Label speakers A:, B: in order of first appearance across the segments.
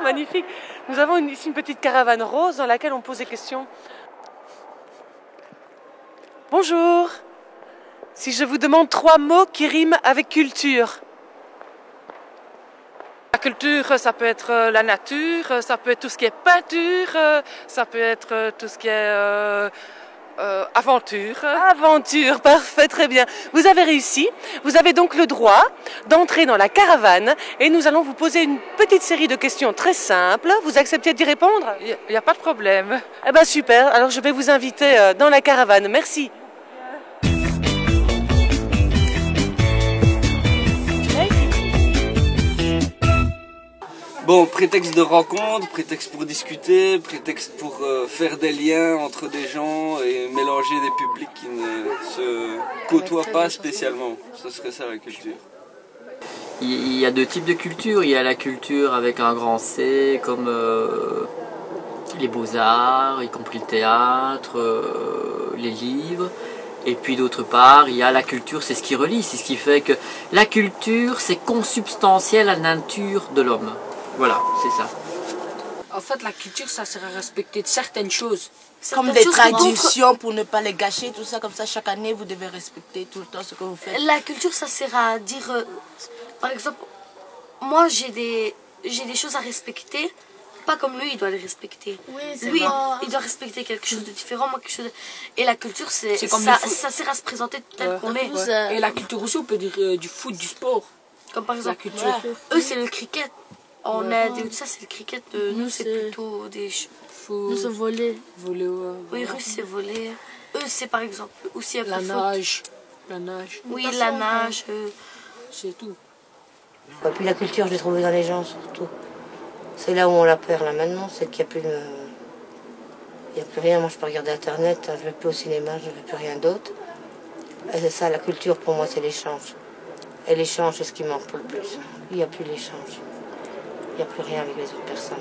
A: Magnifique. Nous avons ici une petite caravane rose dans laquelle on pose des questions. Bonjour. Si je vous demande 3 mots qui riment avec culture. La culture, ça peut être la nature, ça peut être tout ce qui est peinture, ça peut être tout ce qui est aventure. Aventure, parfait, très bien. Vous avez réussi. Vous avez donc le droit d'entrer dans la caravane et nous allons vous poser une petite série de questions très simples. Vous acceptez d'y répondre?
B: Il n'y a pas de problème.
A: Eh bien super, alors je vais vous inviter dans la caravane. Merci.
C: Bon, prétexte de rencontre, prétexte pour discuter, prétexte pour faire des liens entre des gens et mélanger des publics qui ne se côtoient pas spécialement. Ce serait ça la culture.
D: Il y a 2 types de culture. Il y a la culture avec un grand C, comme les beaux-arts, y compris le théâtre, les livres. Et puis d'autre part, il y a la culture, c'est ce qui relie, c'est ce qui fait que la culture, c'est consubstantiel à la nature de l'homme. Voilà, c'est ça.
B: En fait, la culture, ça sert à respecter certaines choses.
E: Comme des traditions pour ne pas les gâcher, tout ça, comme ça, chaque année, vous devez respecter tout le temps ce que vous faites.
F: La culture, ça sert à dire, par exemple, moi, j'ai des choses à respecter, pas comme lui, il doit les respecter. Oui, lui, il doit respecter quelque chose de différent, moi, quelque chose de... Et la culture, ça sert à se présenter tel qu'on est.
B: Ouais. Et la culture aussi, on peut dire du foot, du sport.
F: Comme par exemple, la culture. Ouais. Eux, c'est le cricket. En Inde et tout ça, c'est le cricket. Nous, c'est plutôt des...
E: Nous, c'est voler.
B: Voler, ouais.
F: Oui, russe, c'est voler. Eux, c'est par exemple aussi un peu
B: la nage. La nage.
F: Oui, la nage.
B: C'est tout.
G: Et puis la culture, je l'ai trouvée dans les gens, surtout. C'est là où on la perd, là, maintenant. C'est qu'il n'y a plus de... Il n'y a plus rien. Moi, je peux regarder Internet. Je ne vais plus au cinéma, je ne veux plus rien d'autre. Et c'est ça, la culture, pour moi, c'est l'échange. Et l'échange, c'est ce qui manque le plus. Il n'y a plus l'échange. Il n'y a plus rien avec les autres personnes.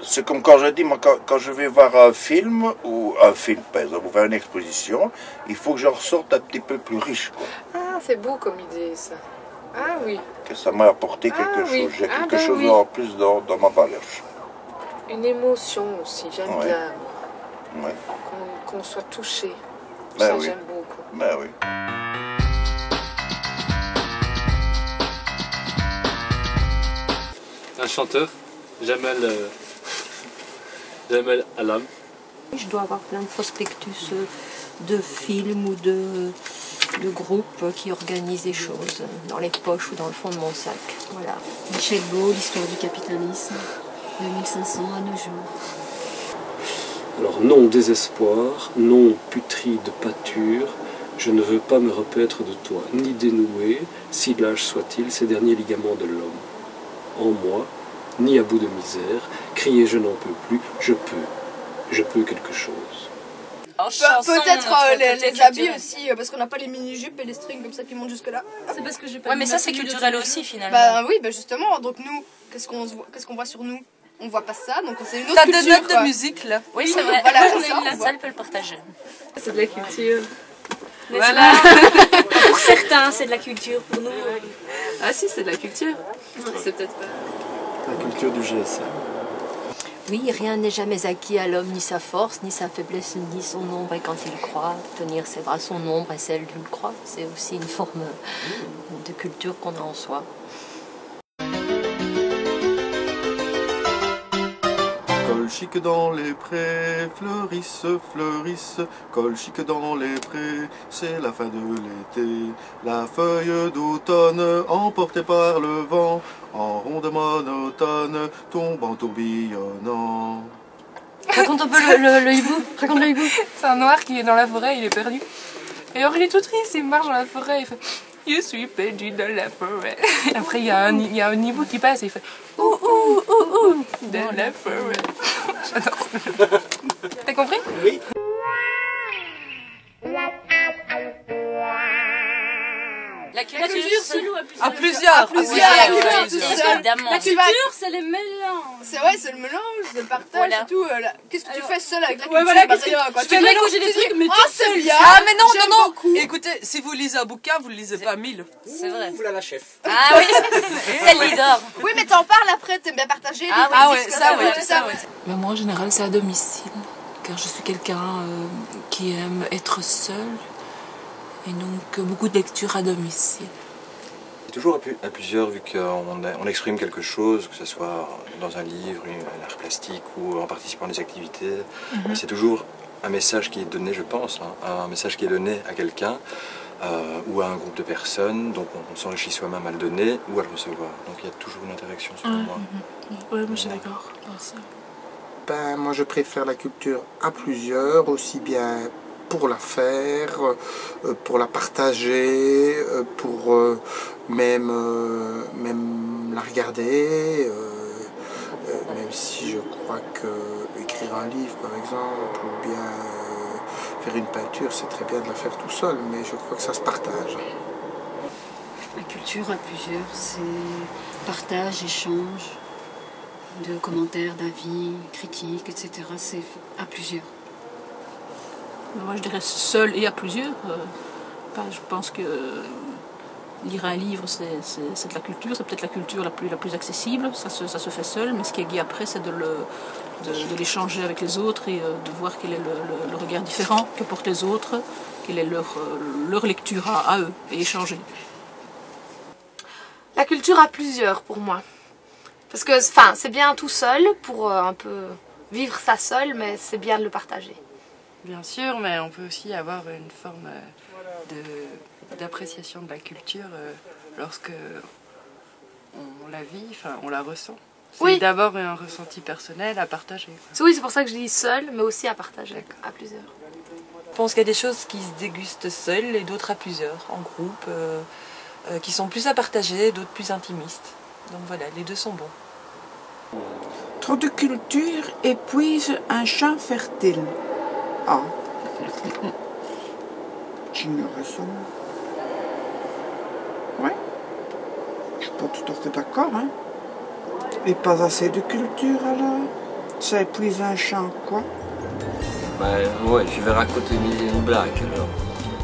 H: C'est comme quand je dis, moi, quand je vais voir un film, ou un film, par exemple, ou voir une exposition, il faut que j'en ressorte un petit peu plus riche, quoi.
B: Ah, c'est beau comme idée, ça. Ah oui.
H: Que ça m'a apporté quelque chose. J'ai quelque chose en plus dans ma baloche.
B: Une émotion aussi, j'aime bien.
H: Ouais.
B: Qu'on soit touché.
H: Ben
B: ça,
H: oui.
B: j'aime beaucoup.
H: Ben oui.
I: Un chanteur, Jamel Alam.
J: Je dois avoir plein de prospectus de films ou de groupes qui organisent des choses dans les poches ou dans le fond de mon sac. Voilà.
K: Michel Beau, l'histoire du capitalisme, de 1500 à nos jours.
I: Alors non désespoir, non putride pâture, je ne veux pas me repaître de toi, ni dénouer, si lâche soit-il, ces derniers ligaments de l'homme. En moi, ni à bout de misère, crier je n'en peux plus, je peux quelque chose.
L: Peut-être les habits aussi, parce qu'on n'a pas les mini-jupes et les strings comme ça qui montent jusque là.
K: C'est parce que j'ai pas.
M: Ouais, mais ça c'est culturel aussi finalement.
L: Bah oui, bah justement, donc nous, qu'est-ce qu'on voit sur nous? On voit pas ça, donc c'est une autre culture.
M: T'as des notes de musique là. Oui, c'est vrai,
L: voilà,
M: la salle peut le partager.
K: C'est de la culture.
M: Voilà. Pour certains, c'est de la culture, pour nous.
K: Ah si, c'est de la culture. C'est peut-être pas.
I: La culture du GSM.
J: Oui, rien n'est jamais acquis à l'homme, ni sa force, ni sa faiblesse, ni son ombre. Et quand il croit, tenir ses bras, son ombre et celle d'une croix. C'est aussi une forme de culture qu'on a en soi.
N: Colchique dans les prés, fleurissent, fleurissent, colchique dans les prés, c'est la fin de l'été. La feuille d'automne, emportée par le vent, en ronde monotone, tombe en tourbillonnant.
K: Raconte un peu le hibou, raconte le hibou. C'est un noir qui est dans la forêt, il est perdu. Et alors il est tout triste, il marche dans la forêt, il fait « Je suis perdu dans la forêt ». Après il y a un hibou qui passe et il fait « Ouh, ouh, ouh, ouh » dans la forêt. J'adore. T'as compris?
O: Oui.
M: La culture, seul ou
A: à plusieurs? À plusieurs.
M: Évidemment.
L: La
M: culture, c'est le mélange.
L: C'est le mélange, c'est le partage et tout. Qu'est-ce que tu fais seul avec la culture?
A: Voilà,
L: bah, rien, quoi.
M: Je fais mélanger des trucs, mais
L: oh, c'est bien.
A: Ah, mais non. Écoutez, si vous lisez un bouquin, vous le lisez pas 1000.
M: C'est vrai.
O: Voilà la chef.
M: Ah oui, c'est le leader.
L: Oui, mais t'en parles après, t'aimes bien partager.
A: Ah ouais, ça, ouais.
B: Mais moi, en général, c'est à domicile. Car je suis quelqu'un qui aime être seul. Et donc, beaucoup de lectures à domicile.
P: Toujours à plusieurs, vu qu'on exprime quelque chose, que ce soit dans un livre, un art plastique ou en participant à des activités. C'est toujours un message qui est donné, je pense, un message qui est donné à quelqu'un ou à un groupe de personnes. Donc on s'enrichit soi-même à le donner ou à le recevoir. Donc il y a toujours une interaction selon moi.
B: Oui, moi je suis d'accord.
Q: Ben, moi je préfère la culture à plusieurs, aussi bien pour la faire, pour la partager, pour même la regarder, même si je crois que écrire un livre par exemple, ou bien faire une peinture, c'est très bien de la faire tout seul, mais je crois que ça se partage.
R: La culture à plusieurs, c'est partage, échange de commentaires, d'avis, critiques, etc. C'est à plusieurs.
S: Moi je dirais seul et à plusieurs. Je pense que lire un livre c'est de la culture, c'est peut-être la culture la plus accessible, ça se fait seul, mais ce qui est gai après c'est de l'échanger avec les autres et de voir quel est le regard différent que portent les autres, quelle est leur lecture à eux et échanger.
F: La culture à plusieurs pour moi. Parce que c'est bien tout seul pour un peu vivre ça seul, mais c'est bien de le partager.
T: Bien sûr, mais on peut aussi avoir une forme d'appréciation de la culture lorsque on la vit, enfin on la ressent. C'est d'abord un ressenti personnel à partager.
F: Oui, c'est pour ça que je dis seul, mais aussi à partager, à plusieurs.
A: Je pense qu'il y a des choses qui se dégustent seules et d'autres à plusieurs, en groupe, qui sont plus à partager, d'autres plus intimistes. Donc voilà, les deux sont bons.
U: Trop de culture épuise un champ fertile. Ah, j'ignorais ça. Ouais, je suis pas tout à fait d'accord, hein. Et pas assez de culture alors? Ça épuise un champ, quoi?
V: Ben ouais, je vais raconter une blague alors.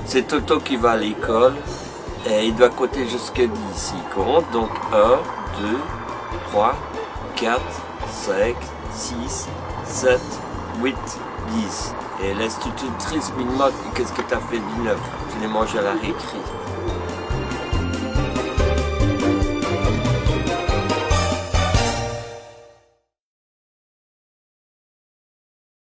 V: C'est Toto qui va à l'école et il doit compter jusqu'à 10. Il compte donc 1, 2, 3, 4, 5, 6, 7, 8, 10. Et laisse tout triste, minimum, qu'est-ce que t'as fait de 9? Je l'ai mangé à la récré.